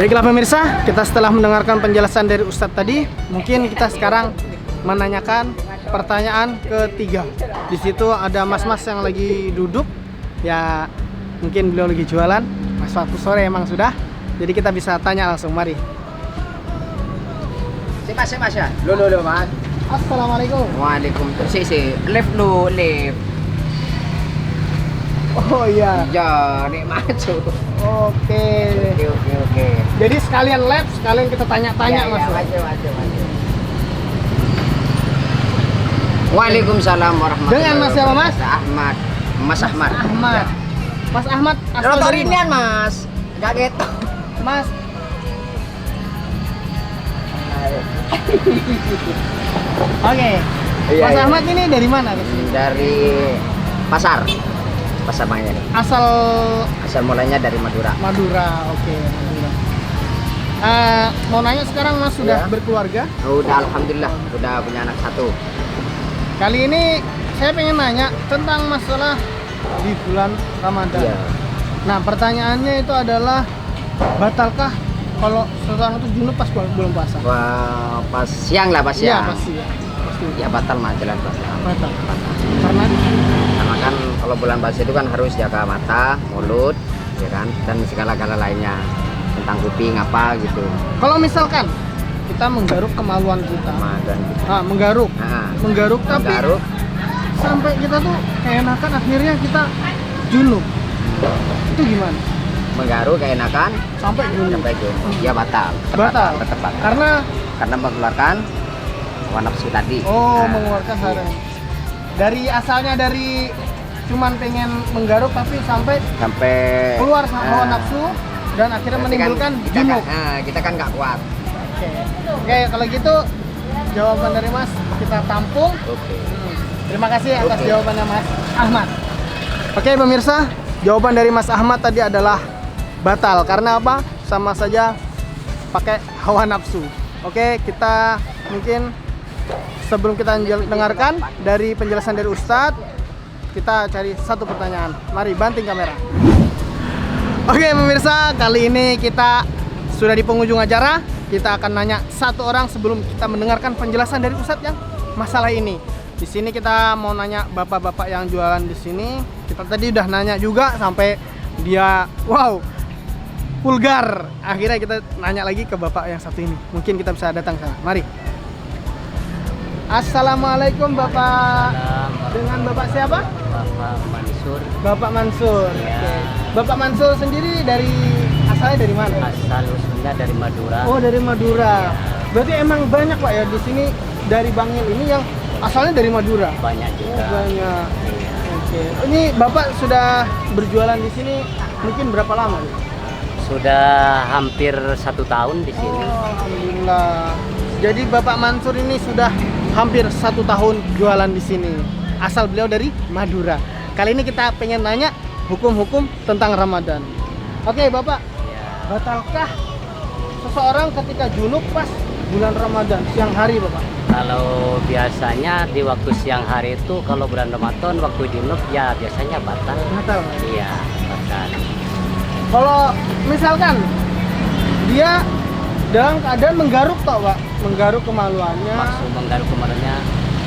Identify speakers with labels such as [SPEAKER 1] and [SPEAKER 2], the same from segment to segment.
[SPEAKER 1] Baiklah pemirsa, kita setelah mendengarkan penjelasan dari Ustadz tadi, mungkin kita sekarang menanyakan pertanyaan ketiga. Di situ ada mas-mas yang lagi duduk, ya mungkin beliau lagi jualan. Mas waktu sore emang sudah, jadi kita bisa tanya langsung. Mari.
[SPEAKER 2] Si mas ya. Lo mas.
[SPEAKER 1] Assalamualaikum.
[SPEAKER 2] Waalaikumsalam. Si lift lu lift.
[SPEAKER 1] Oh iya.
[SPEAKER 2] Ya, nih maju.
[SPEAKER 1] Oke.
[SPEAKER 2] Oke.
[SPEAKER 1] Jadi sekalian lab, sekalian kita tanya-tanya mas.
[SPEAKER 2] Maju. Waalaikumsalam warahmatullahi
[SPEAKER 1] Dengan Mas siapa, Mas?
[SPEAKER 2] Ahmad. Mas Ahmad.
[SPEAKER 1] Mas Ahmad asal
[SPEAKER 2] Rotor
[SPEAKER 1] dari
[SPEAKER 2] inian Mas. Kaget.
[SPEAKER 1] Mas. Oke.
[SPEAKER 2] Iya,
[SPEAKER 1] Mas
[SPEAKER 2] iya.
[SPEAKER 1] Ahmad ini dari mana?
[SPEAKER 2] Dari pasar Maya nih. Asal mulanya dari Madura.
[SPEAKER 1] Oke, Madura. Mau nanya sekarang Mas sudah
[SPEAKER 2] Iya.
[SPEAKER 1] berkeluarga?
[SPEAKER 2] Udah alhamdulillah, udah punya anak satu.
[SPEAKER 1] Kali ini saya pengen nanya tentang masalah di bulan Ramadan.
[SPEAKER 2] Iya.
[SPEAKER 1] Nah, pertanyaannya itu adalah batalkah kalau seseorang itu junub pas bulan puasa?
[SPEAKER 2] Wah, pas siang lah, pas
[SPEAKER 1] Iya,
[SPEAKER 2] siang.
[SPEAKER 1] pasti ya. Pasti.
[SPEAKER 2] Ya batal mah jelas batal.
[SPEAKER 1] Batal. Karena
[SPEAKER 2] Karena kan kalau bulan puasa itu kan harus jaga mata, mulut, ya kan, dan segala-gala lainnya tentang kuping apa gitu.
[SPEAKER 1] kalau misalkan kita menggaruk kemaluan kita,
[SPEAKER 2] Ramadan gitu.
[SPEAKER 1] menggaruk tapi
[SPEAKER 2] Menggaruk.
[SPEAKER 1] sampai kita tuh keenakan akhirnya kita junub, itu gimana?
[SPEAKER 2] Menggaruk keenakan
[SPEAKER 1] Sampai junub.
[SPEAKER 2] sampai junub. Ya batal.
[SPEAKER 1] Batal.
[SPEAKER 2] Tetap batal.
[SPEAKER 1] Karena
[SPEAKER 2] mengeluarkan hawa nafsu tadi.
[SPEAKER 1] mengeluarkan
[SPEAKER 2] iya.
[SPEAKER 1] haram. Dari asalnya dari cuman pengen menggaruk tapi sampai keluar hawa nafsu dan akhirnya
[SPEAKER 2] berarti
[SPEAKER 1] menimbulkan
[SPEAKER 2] kan
[SPEAKER 1] junub.
[SPEAKER 2] kita kan nggak kuat.
[SPEAKER 1] Oke, kalau gitu jawaban dari Mas kita tampung.
[SPEAKER 2] Oke.
[SPEAKER 1] Terima kasih atas
[SPEAKER 2] Oke.
[SPEAKER 1] jawabannya Mas Ahmad. Oke pemirsa, jawaban dari Mas Ahmad tadi adalah batal. Karena apa? Sama saja pakai hawa nafsu. Oke, kita mungkin sebelum kita dengarkan dari penjelasan dari Ustadz, kita cari satu pertanyaan. Mari banting kamera. Oke pemirsa, kali ini kita sudah di penghujung acara. Kita akan nanya satu orang sebelum kita mendengarkan penjelasan dari Ustadz yang masalah ini. Di sini kita mau nanya bapak-bapak yang jualan di sini. Kita tadi udah nanya juga sampai dia vulgar. Akhirnya kita nanya lagi ke bapak yang satu ini. Mungkin kita bisa datang ke sana. Mari. Assalamualaikum Bapak. Dengan Bapak siapa?
[SPEAKER 3] Bapak Mansur.
[SPEAKER 1] Bapak Mansur.
[SPEAKER 3] Ya.
[SPEAKER 1] Oke. Bapak Mansur sendiri asalnya dari mana?
[SPEAKER 3] Asal usulnya dari Madura.
[SPEAKER 1] Oh, dari Madura. Berarti emang banyak Pak ya di sini dari Bangil ini yang asalnya dari Madura.
[SPEAKER 3] Banyak
[SPEAKER 1] Oh,
[SPEAKER 3] juga.
[SPEAKER 1] banyak.
[SPEAKER 3] Iya.
[SPEAKER 1] Oke. Ini Bapak sudah berjualan di sini mungkin berapa lama?
[SPEAKER 3] Sudah hampir 1 tahun di sini.
[SPEAKER 1] Oh, alhamdulillah. Jadi Bapak Mansur ini sudah hampir 1 tahun jualan di sini. Asal beliau dari Madura. Kali ini kita pengen nanya hukum-hukum tentang Ramadan. Oke, Bapak.
[SPEAKER 3] Ya.
[SPEAKER 1] Batalkah seseorang ketika junub pas bulan Ramadan siang hari, Bapak?
[SPEAKER 3] Kalau biasanya di waktu siang hari itu kalau bulan Ramadan waktu junub ya biasanya batal.
[SPEAKER 1] Batal.
[SPEAKER 3] Iya, batal.
[SPEAKER 1] Kalau misalkan dia dalam keadaan menggaruk toh, Pak, menggaruk kemaluannya.
[SPEAKER 3] Maksud menggaruk kemarinnya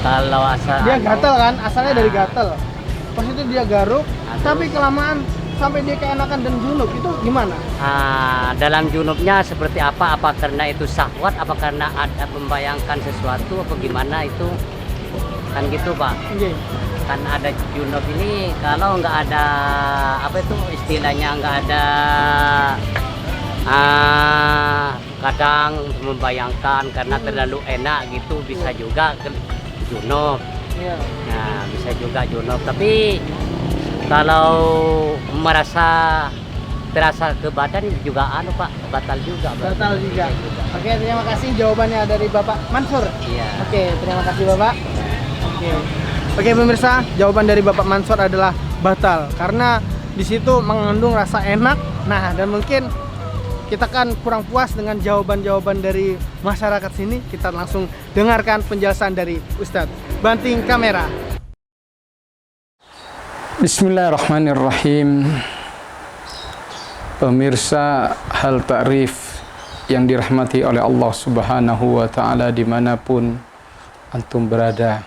[SPEAKER 3] kalau asal
[SPEAKER 1] Dia gatel kan, asalnya dari gatel. Pas itu dia garuk, tapi kelamaan sampai dia keenakan dan junub, itu gimana?
[SPEAKER 3] dalam junubnya seperti apa? Apa karena itu syahwat? Apa karena ada membayangkan sesuatu? Apa gimana itu? Kan gitu Pak.
[SPEAKER 1] Oke.
[SPEAKER 3] Kan ada junub ini kalau nggak ada apa itu istilahnya nggak ada kadang membayangkan karena terlalu enak gitu bisa juga junub.
[SPEAKER 1] Iya.
[SPEAKER 3] Nah bisa juga junub. Tapi kalau terasa ke badan juga Pak batal juga.
[SPEAKER 1] Batal juga.
[SPEAKER 3] Bisa juga.
[SPEAKER 1] Oke, terima kasih jawabannya dari Bapak Mansur.
[SPEAKER 3] Iya.
[SPEAKER 1] Oke, terima kasih Bapak. Oke pemirsa, jawaban dari Bapak Mansur adalah batal karena di situ mengandung rasa enak. Nah, dan mungkin kita kan kurang puas dengan jawaban-jawaban dari masyarakat sini. Kita langsung dengarkan penjelasan dari Ustadz. Banting kamera.
[SPEAKER 4] Bismillahirrahmanirrahim. Pemirsa Hal Ta'rif yang dirahmati oleh Allah Subhanahu wa Ta'ala dimanapun antum berada,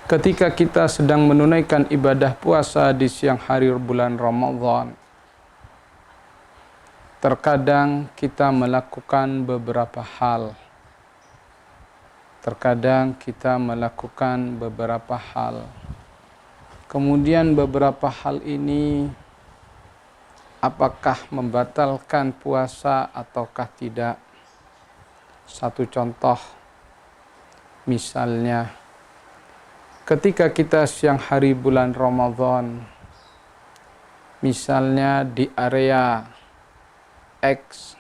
[SPEAKER 4] ketika kita sedang menunaikan ibadah puasa di siang hari bulan Ramadan, terkadang kita melakukan beberapa hal. Kemudian beberapa hal ini apakah membatalkan puasa ataukah tidak? Satu contoh, misalnya ketika kita siang hari bulan Ramadan, misalnya di area X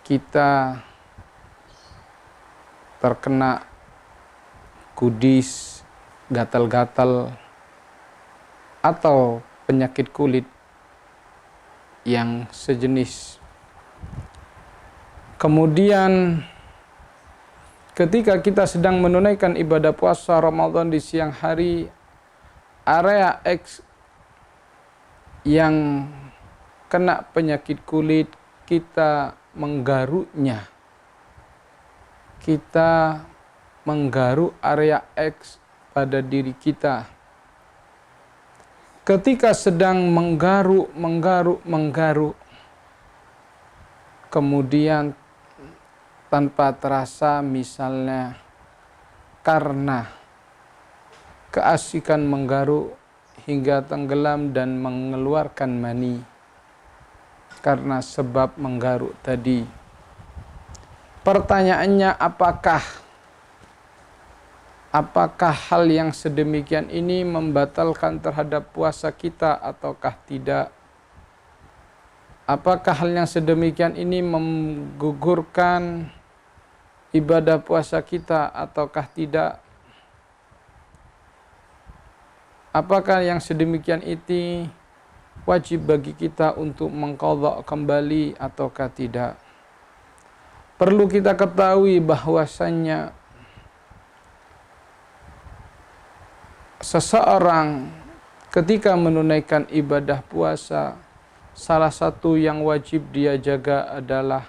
[SPEAKER 4] kita terkena kudis, gatal-gatal, atau penyakit kulit yang sejenis. Kemudian ketika kita sedang menunaikan ibadah puasa Ramadan di siang hari, area X yang kena penyakit kulit, kita menggaruknya. Kita menggaruk area X pada diri kita. Ketika sedang menggaruk, kemudian tanpa terasa, misalnya karena keasikan menggaruk hingga tenggelam dan mengeluarkan mani karena sebab menggaruk tadi. Pertanyaannya, apakah hal yang sedemikian ini membatalkan terhadap puasa kita ataukah tidak? Apakah hal yang sedemikian ini menggugurkan ibadah puasa kita ataukah tidak? Apakah yang sedemikian itu wajib bagi kita untuk mengqadha kembali ataukah tidak? Perlu kita ketahui bahwasannya seseorang ketika menunaikan ibadah puasa, salah satu yang wajib dia jaga adalah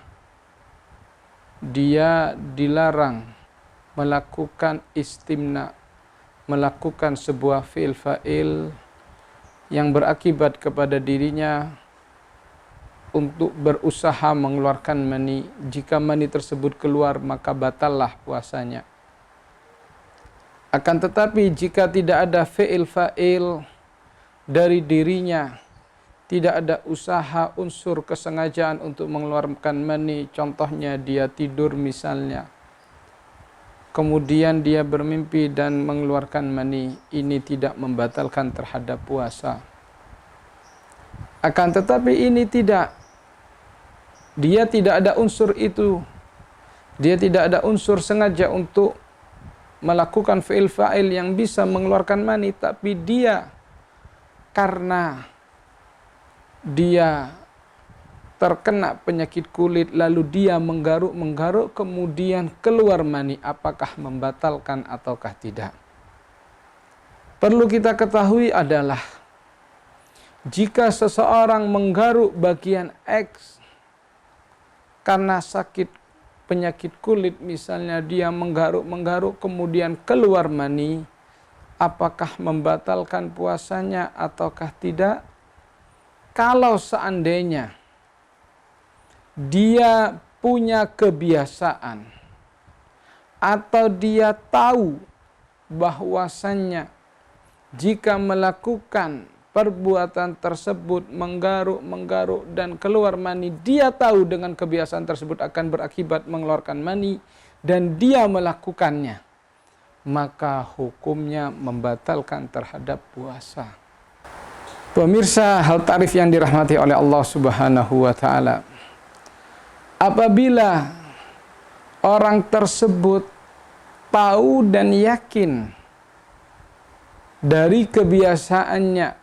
[SPEAKER 4] dia dilarang melakukan istimna, melakukan sebuah fi'il fa'il yang berakibat kepada dirinya untuk berusaha mengeluarkan mani. Jika mani tersebut keluar, maka batallah puasanya. Akan tetapi jika tidak ada fi'il fa'il dari dirinya, tidak ada usaha unsur kesengajaan untuk mengeluarkan mani, contohnya dia tidur misalnya, kemudian dia bermimpi dan mengeluarkan mani, ini tidak membatalkan terhadap puasa. Akan tetapi ini tidak, dia tidak ada unsur itu, dia tidak ada unsur sengaja untuk melakukan fi'il fa'il yang bisa mengeluarkan mani, tapi dia karena dia terkena penyakit kulit lalu dia menggaruk kemudian keluar mani, apakah membatalkan ataukah tidak? Perlu kita ketahui adalah jika seseorang menggaruk bagian X karena sakit penyakit kulit, misalnya dia menggaruk kemudian keluar mani, apakah membatalkan puasanya ataukah tidak? Kalau seandainya dia punya kebiasaan atau dia tahu bahwasannya jika melakukan perbuatan tersebut menggaruk dan keluar mani, dia tahu dengan kebiasaan tersebut akan berakibat mengeluarkan mani dan dia melakukannya, maka hukumnya membatalkan terhadap puasa. Pemirsa Hal Ta'rif yang dirahmati oleh Allah Subhanahu wa Ta'ala, apabila orang tersebut tahu dan yakin dari kebiasaannya,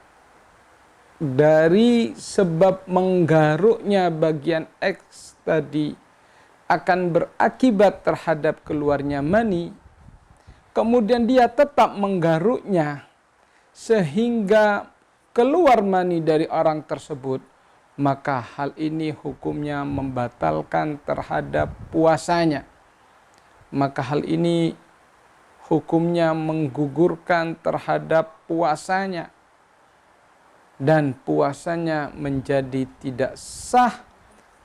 [SPEAKER 4] dari sebab menggaruknya bagian X tadi akan berakibat terhadap keluarnya mani, kemudian dia tetap menggaruknya sehingga keluar mani dari orang tersebut, maka hal ini hukumnya membatalkan terhadap puasanya. Maka hal ini hukumnya menggugurkan terhadap puasanya. Dan puasanya menjadi tidak sah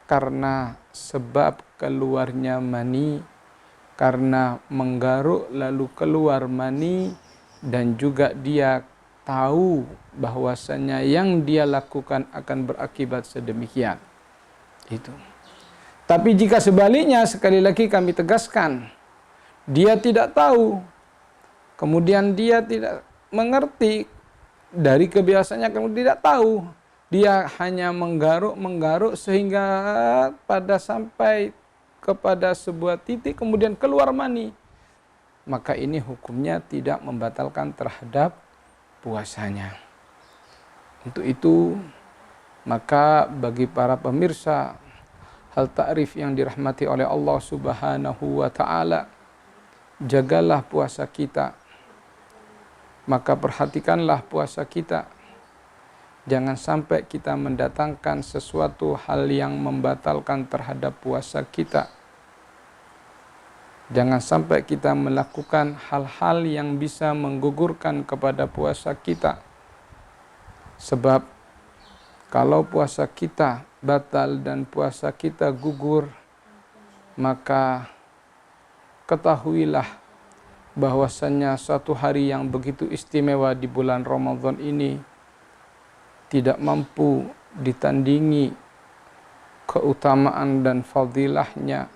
[SPEAKER 4] karena sebab keluarnya mani, karena menggaruk lalu keluar mani, dan juga dia tahu bahwasanya yang dia lakukan akan berakibat sedemikian. Itu. Tapi jika sebaliknya, sekali lagi kami tegaskan, dia tidak tahu, kemudian dia tidak mengerti, dari kebiasaannya kamu tidak tahu, dia hanya menggaruk sehingga pada sampai kepada sebuah titik kemudian keluar mani, maka ini hukumnya tidak membatalkan terhadap puasanya. Untuk itu, maka bagi para pemirsa hal ta'rif yang dirahmati oleh Allah Subhanahu wa ta'ala, jagalah puasa kita. Maka perhatikanlah puasa kita. Jangan sampai kita mendatangkan sesuatu hal yang membatalkan terhadap puasa kita. Jangan sampai kita melakukan hal-hal yang bisa menggugurkan kepada puasa kita. Sebab kalau puasa kita batal dan puasa kita gugur, maka ketahuilah bahwasannya suatu hari yang begitu istimewa di bulan Ramadan ini tidak mampu ditandingi keutamaan dan fadilahnya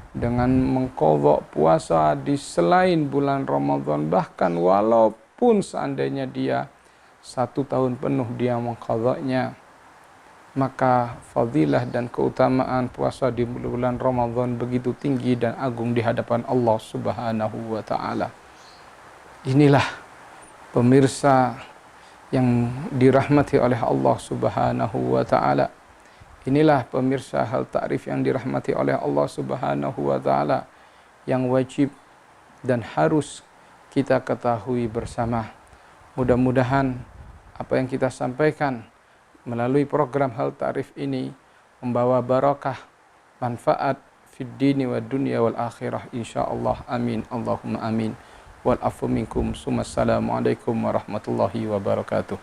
[SPEAKER 4] dengan mengqadha puasa di selain bulan Ramadan. Bahkan walaupun seandainya dia 1 tahun penuh dia mengqadhanya, maka fadilah dan keutamaan puasa di bulan Ramadan begitu tinggi dan agung di hadapan Allah Subhanahu wa ta'ala. Inilah pemirsa yang dirahmati oleh Allah Subhanahu wa ta'ala. Inilah pemirsa hal ta'rif yang dirahmati oleh Allah Subhanahu wa ta'ala, yang wajib dan harus kita ketahui bersama. Mudah-mudahan apa yang kita sampaikan melalui program hal ta'rif ini membawa barakah, manfaat fid dini wa dunya wal akhirah insyaallah. Amin Allahumma amin. Wal afu minkum. Assalamualaikum warahmatullahi wabarakatuh.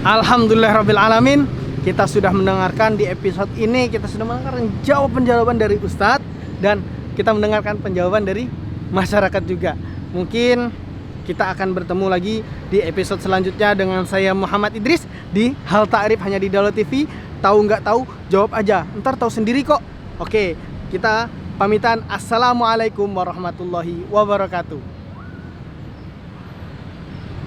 [SPEAKER 1] Alhamdulillahirabbil alamin. Kita sudah mendengarkan di episode ini, kita sudah mendengarkan jawaban-jawaban dari Ustadz, dan kita mendengarkan penjawaban dari masyarakat juga. Mungkin kita akan bertemu lagi di episode selanjutnya dengan saya Muhammad Idris di Hal Ta'rif hanya di Daula TV. Tahu nggak tahu, jawab aja. Ntar tahu sendiri kok. Oke, kita pamitan. Assalamualaikum warahmatullahi wabarakatuh.